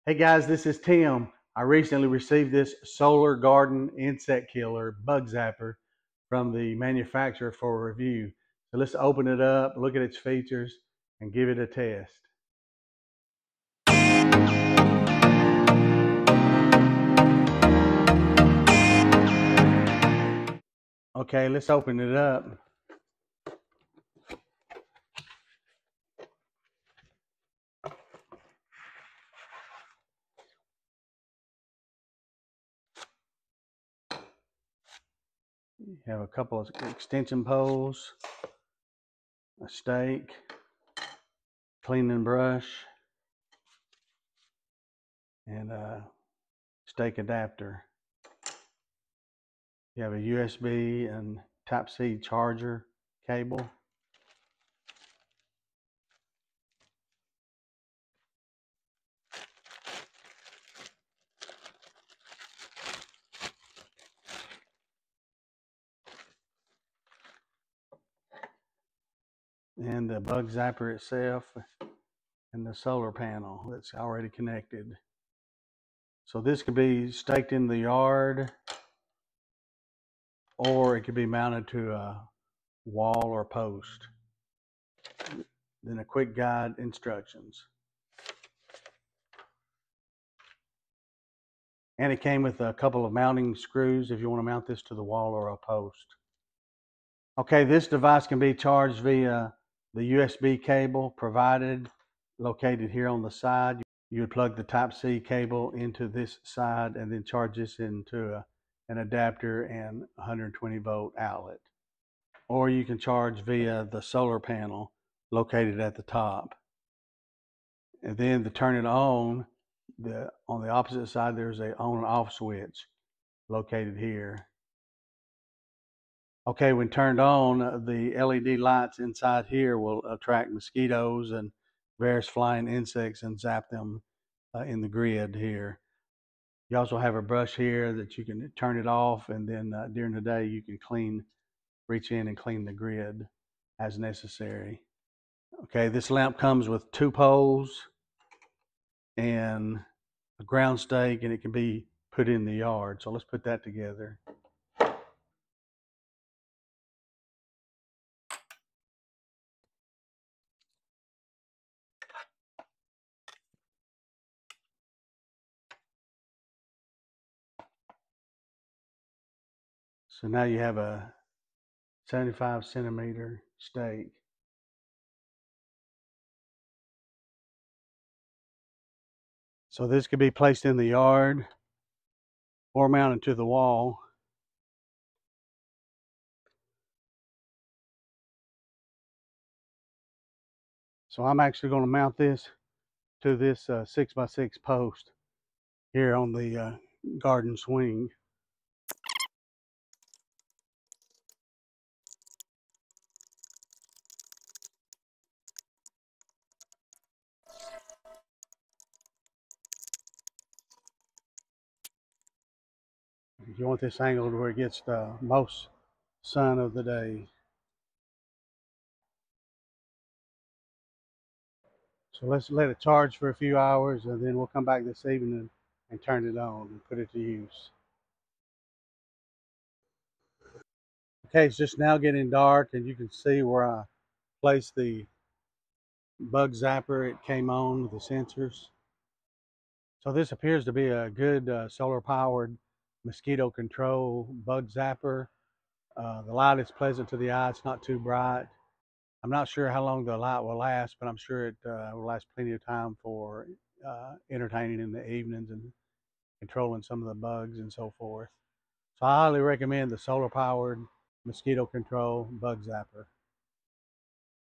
Hey guys, this is Tim. I recently received this solar garden insect killer bug zapper from the manufacturer for a review. So let's open it up, look at its features, and give it a test. Okay, let's open it up. You have a couple of extension poles, a stake, cleaning brush, and a stake adapter. You have a USB and Type-C charger cable. And the bug zapper itself and the solar panel that's already connected. So this could be staked in the yard, or it could be mounted to a wall or post. Then a quick guide instructions. And it came with a couple of mounting screws if you want to mount this to the wall or a post. Okay, this device can be charged via the USB cable provided, located here on the side. You would plug the Type-C cable into this side and then charge this into an adapter and 120 volt outlet. Or you can charge via the solar panel located at the top. And then to turn it on the opposite side, there's a on and off switch located here. Okay, when turned on, the LED lights inside here will attract mosquitoes and various flying insects and zap them in the grid here. You also have a brush here that you can turn it off, and then during the day you can reach in and clean the grid as necessary. Okay, this lamp comes with 2 poles and a ground stake, and it can be put in the yard. So let's put that together. So now you have a 75 centimeter stake. So this could be placed in the yard or mounted to the wall. So I'm actually going to mount this to this 6x6 post here on the garden swing. You want this angled where it gets the most sun of the day. So let's let it charge for a few hours, and then we'll come back this evening and turn it on and put it to use. Okay, it's just now getting dark, and you can see where I placed the bug zapper. It came on with the sensors. So this appears to be a good solar powered mosquito control bug zapper. The light is pleasant to the eye. It's not too bright. I'm not sure how long the light will last, but I'm sure it will last plenty of time for entertaining in the evenings and controlling some of the bugs and so forth. So I highly recommend the solar powered mosquito control bug zapper.